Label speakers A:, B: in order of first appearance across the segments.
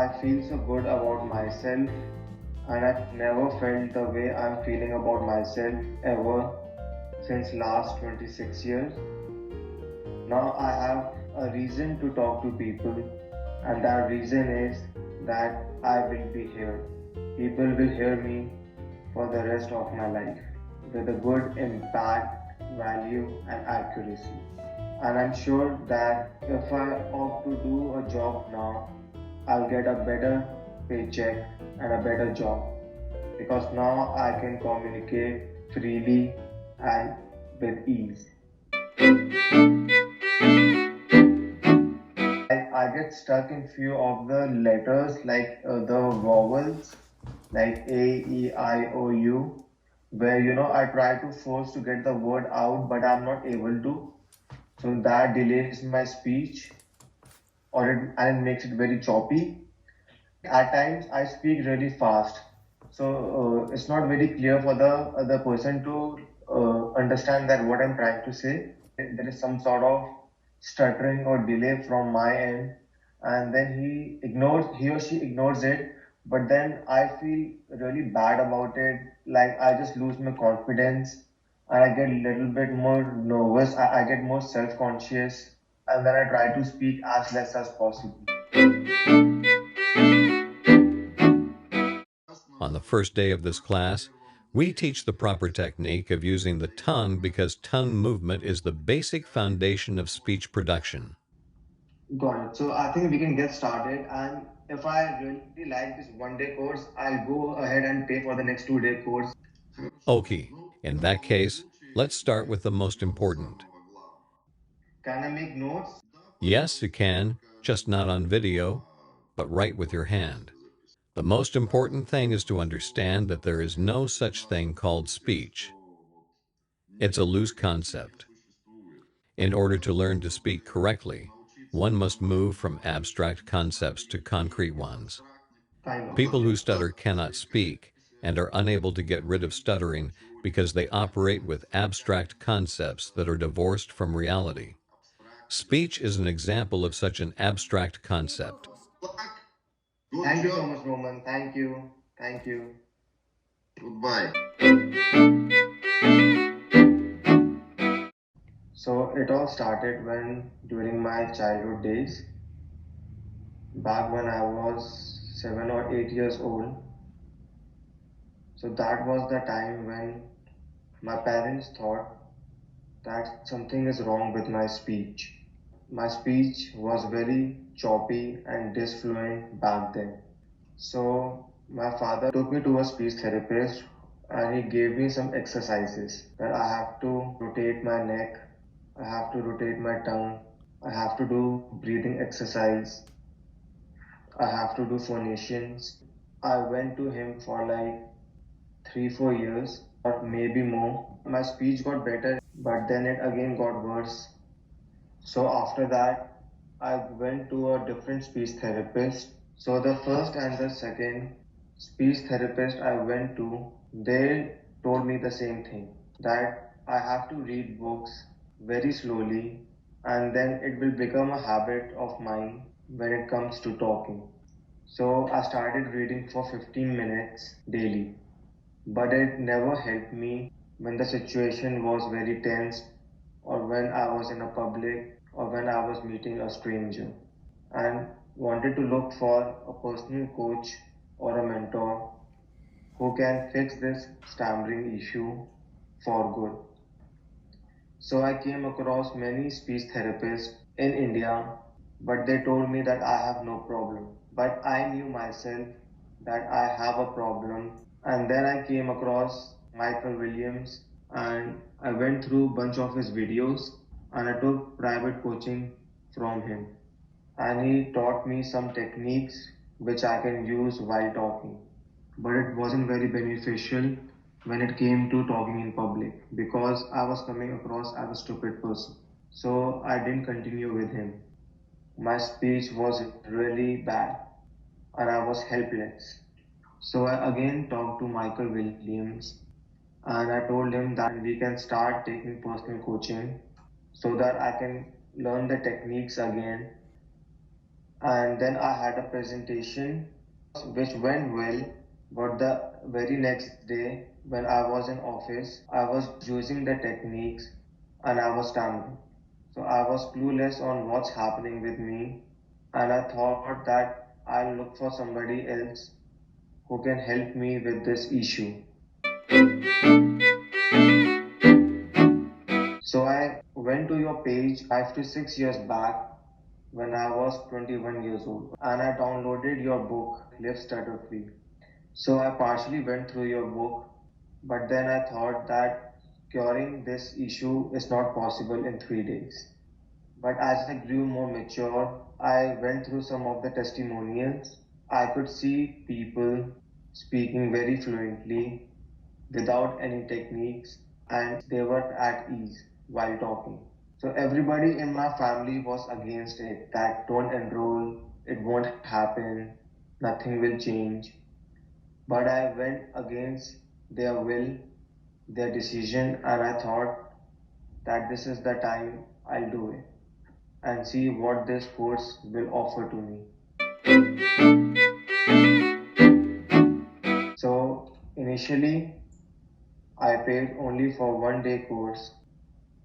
A: I feel so good about myself, and I've never felt the way I'm feeling about myself ever since last 26 years. Now I have a reason to talk to people, and that reason is that I will be here. People will hear me for the rest of my life with a good impact, value, and accuracy. And I'm sure that if I opt to do a job now, I'll get a better paycheck and a better job because now I can communicate freely and with ease. I get stuck in few of the letters like the vowels like A, E, I, O, U, where I try to force to get the word out, but I'm not able to. So that delays my speech, and it makes it very choppy. At times I speak really fast, so it's not very clear for the other person to understand that what I'm trying to say. There is some sort of stuttering or delay from my end, and then he or she ignores it, but then I feel really bad about it. Like I just lose my confidence, and I get a little bit more nervous. I get more self-conscious, and then I try to speak as less as possible.
B: On the first day of this class, we teach the proper technique of using the tongue because tongue movement is the basic foundation of speech production.
A: Got it. So I think we can get started. And if I really like this 1 day course, I'll go ahead and pay for the next 2 day course.
B: Okay, in that case, let's start with the most important.
A: Can I make notes?
B: Yes, you can, just not on video, but write with your hand. The most important thing is to understand that there is no such thing called speech. It's a loose concept. In order to learn to speak correctly, one must move from abstract concepts to concrete ones.
A: Kind of.
B: People who stutter cannot speak and are unable to get rid of stuttering because they operate with abstract concepts that are divorced from reality. Speech is an example of such an abstract concept.
A: Thank you so much, Roman. Thank you. Thank you. Goodbye. So it all started when during my childhood days, back when I was 7 or 8 years old. So that was the time when my parents thought that something is wrong with my speech. My speech was very choppy and disfluent back then. So my father took me to a speech therapist, and he gave me some exercises that I have to rotate my neck, I have to rotate my tongue, I have to do breathing exercise, I have to do phonations. I went to him for like 3 4 years or maybe more. My speech got better, but then it again got worse. So after that, I went to a different speech therapist. So the first and the second speech therapist I went to, they told me the same thing, that I have to read books very slowly, and then it will become a habit of mine when it comes to talking. So I started reading for 15 minutes daily, but it never helped me when the situation was very tense, or when I was in a public, or when I was meeting a stranger and wanted to look for a personal coach or a mentor who can fix this stammering issue for good. So I came across many speech therapists in India, but they told me that I have no problem. But I knew myself that I have a problem. And then I came across Michael Williams, and I went through a bunch of his videos, and I took private coaching from him. And he taught me some techniques which I can use while talking. But it wasn't very beneficial when it came to talking in public because I was coming across as a stupid person. So I didn't continue with him. My speech was really bad and I was helpless. So I again talked to Michael Williams, and I told him that we can start taking personal coaching so that I can learn the techniques again And then I had a presentation which went well, but the very next day when I was in office, I was using the techniques and I was stammering. So I was clueless on what's happening with me, and I thought that I'll look for somebody else who can help me with this issue. So I went to your page 5 to 6 years back when I was 21 years old, and I downloaded your book, Live Stutter-Free. So I partially went through your book, but then I thought that curing this issue is not possible in 3 days. But as I grew more mature, I went through some of the testimonials. I could see people speaking very fluently without any techniques, and they were at ease while talking. So everybody in my family was against it, that don't enroll, it won't happen, nothing will change. But I went against their will, their decision, and I thought that this is the time I'll do it and see what this course will offer to me. So initially, I paid only for 1 day course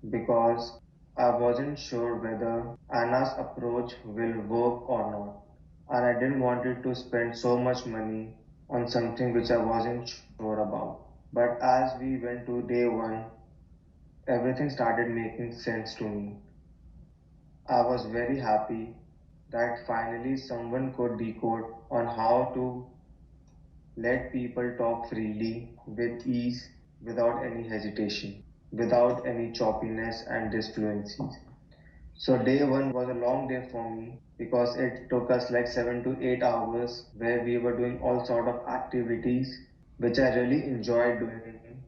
A: because I wasn't sure whether Anna's approach will work or not. And I didn't want to spend so much money on something which I wasn't sure about. But as we went to day one, everything started making sense to me. I was very happy that finally someone could decode on how to let people talk freely with ease without any hesitation, without any choppiness and disfluencies. So day one was a long day for me because it took us like 7 to 8 hours where we were doing all sort of activities which I really enjoyed doing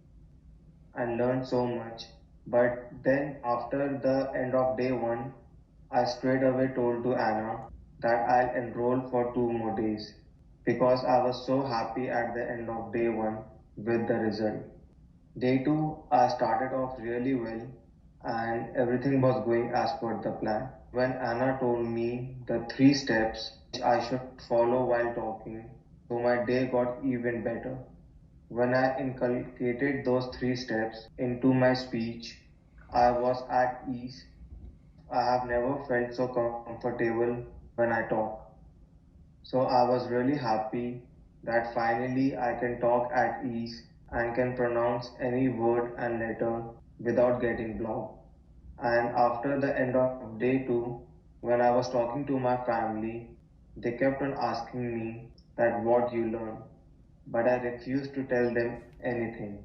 A: and learned so much. But then after the end of day one, I straight away told to Anna that I'll enroll for 2 more days because I was so happy at the end of day one with the result. Day two, I started off really well and everything was going as per the plan. When Anna told me the 3 steps which I should follow while talking, so my day got even better. When I inculcated those 3 steps into my speech, I was at ease. I have never felt so comfortable when I talk. So I was really happy that finally I can talk at ease and can pronounce any word and letter without getting blocked. And after the end of day two, when I was talking to my family, they kept on asking me that what you learned, but I refused to tell them anything.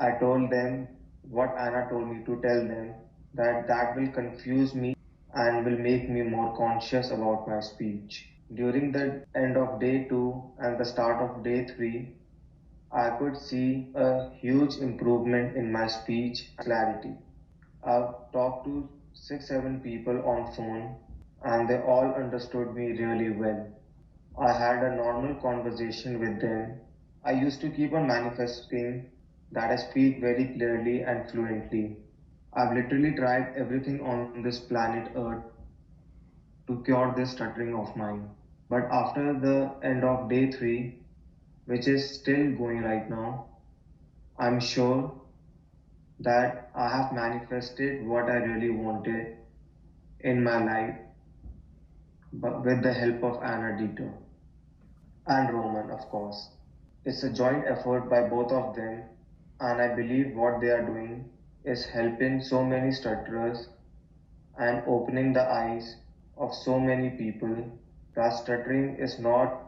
A: I told them what Anna told me to tell them, that that will confuse me and will make me more conscious about my speech. During the end of day two and the start of day three, I could see a huge improvement in my speech clarity. I've talked to 6 7 people on phone and they all understood me really well. I had a normal conversation with them. I used to keep on manifesting that I speak very clearly and fluently. I've literally tried everything on this planet Earth to cure this stuttering of mine. But after the end of day three, which is still going right now, I'm sure that I have manifested what I really wanted in my life, but with the help of Anna Deeter and Roman, of course. It's a joint effort by both of them, and I believe what they are doing is helping so many stutterers and opening the eyes of so many people that stuttering is not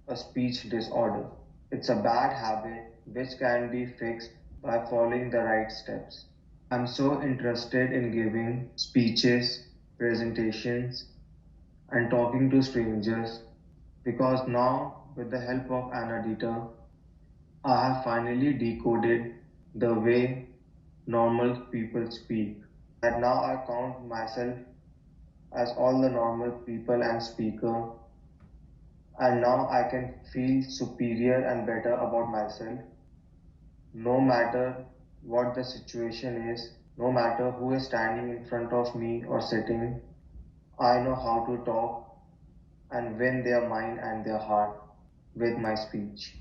A: a speech disorder. It's a bad habit which can be fixed by following the right steps. I'm so interested in giving speeches, presentations, and talking to strangers because now, with the help of Anna Dieter, I have finally decoded the way normal people speak. That now I count myself as all the normal people and speaker, and now I can feel superior and better about myself, no matter what the situation is, no matter who is standing in front of me or sitting. I know how to talk and win their mind and their heart with my speech.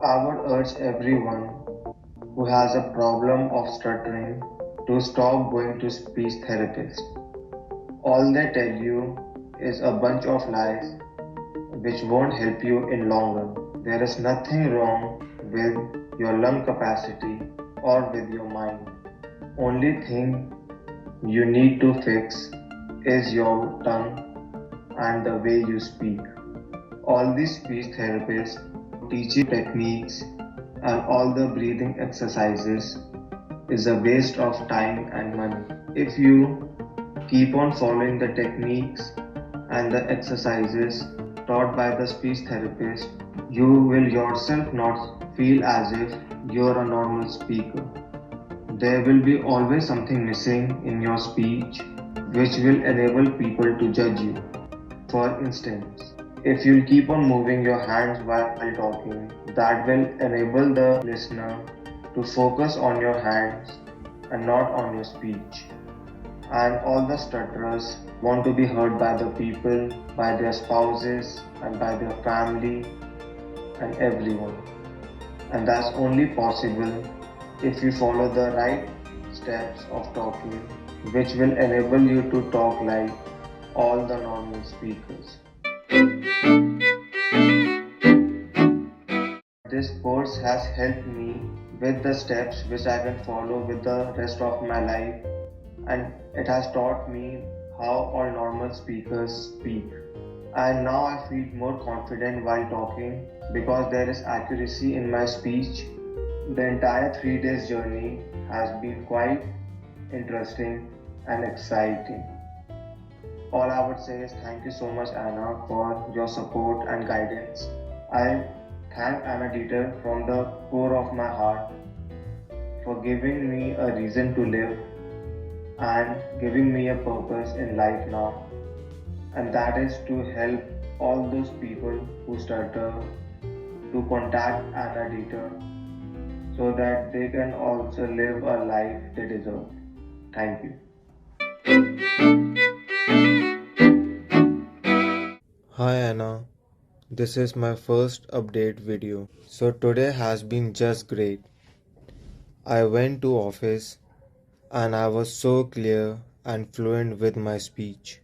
A: I would urge everyone who has a problem of stuttering to stop going to speech therapists. All they tell you is a bunch of lies which won't help you in long run. There is nothing wrong with your lung capacity or with your mind. Only thing you need to fix is your tongue and the way you speak. All these speech therapists teach you techniques and all the breathing exercises is a waste of time and money. If you keep on following the techniques and the exercises taught by the speech therapist, you will yourself not feel as if you're a normal speaker. There will be always something missing in your speech which will enable people to judge you. For instance, if you'll keep on moving your hands while talking, that will enable the listener to focus on your hands and not on your speech. And all the stutterers want to be heard by the people, by their spouses, and by their family, and everyone. And that's only possible if you follow the right steps of talking, which will enable you to talk like all the normal speakers. This course has helped me with the steps which I can follow with the rest of my life, and it has taught me how all normal speakers speak. And now I feel more confident while talking because there is accuracy in my speech. The entire 3 days journey has been quite interesting and exciting. All I would say is thank you so much, Anna, for your support and guidance. I thank Anna Deeter from the core of my heart for giving me a reason to live and giving me a purpose in life now. And that is to help all those people who stutter to contact Anna Deeter so that they can also live a life they deserve. Thank you.
C: Hi Anna, this is my first update video. So today has been just great. I went to office and I was so clear and fluent with my speech.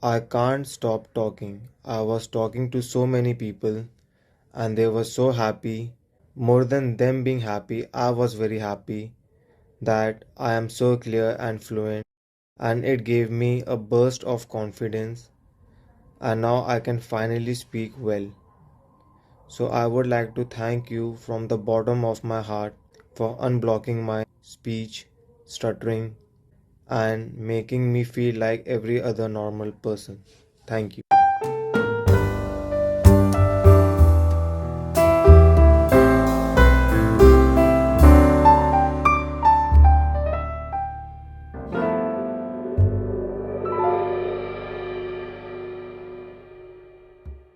C: I can't stop talking. I was talking to so many people and they were so happy. More than them being happy, I was very happy that I am so clear and fluent, and it gave me a burst of confidence, and now I can finally speak well. So I would like to thank you from the bottom of my heart for unblocking my speech, stuttering, and making me feel like every other normal person. Thank you.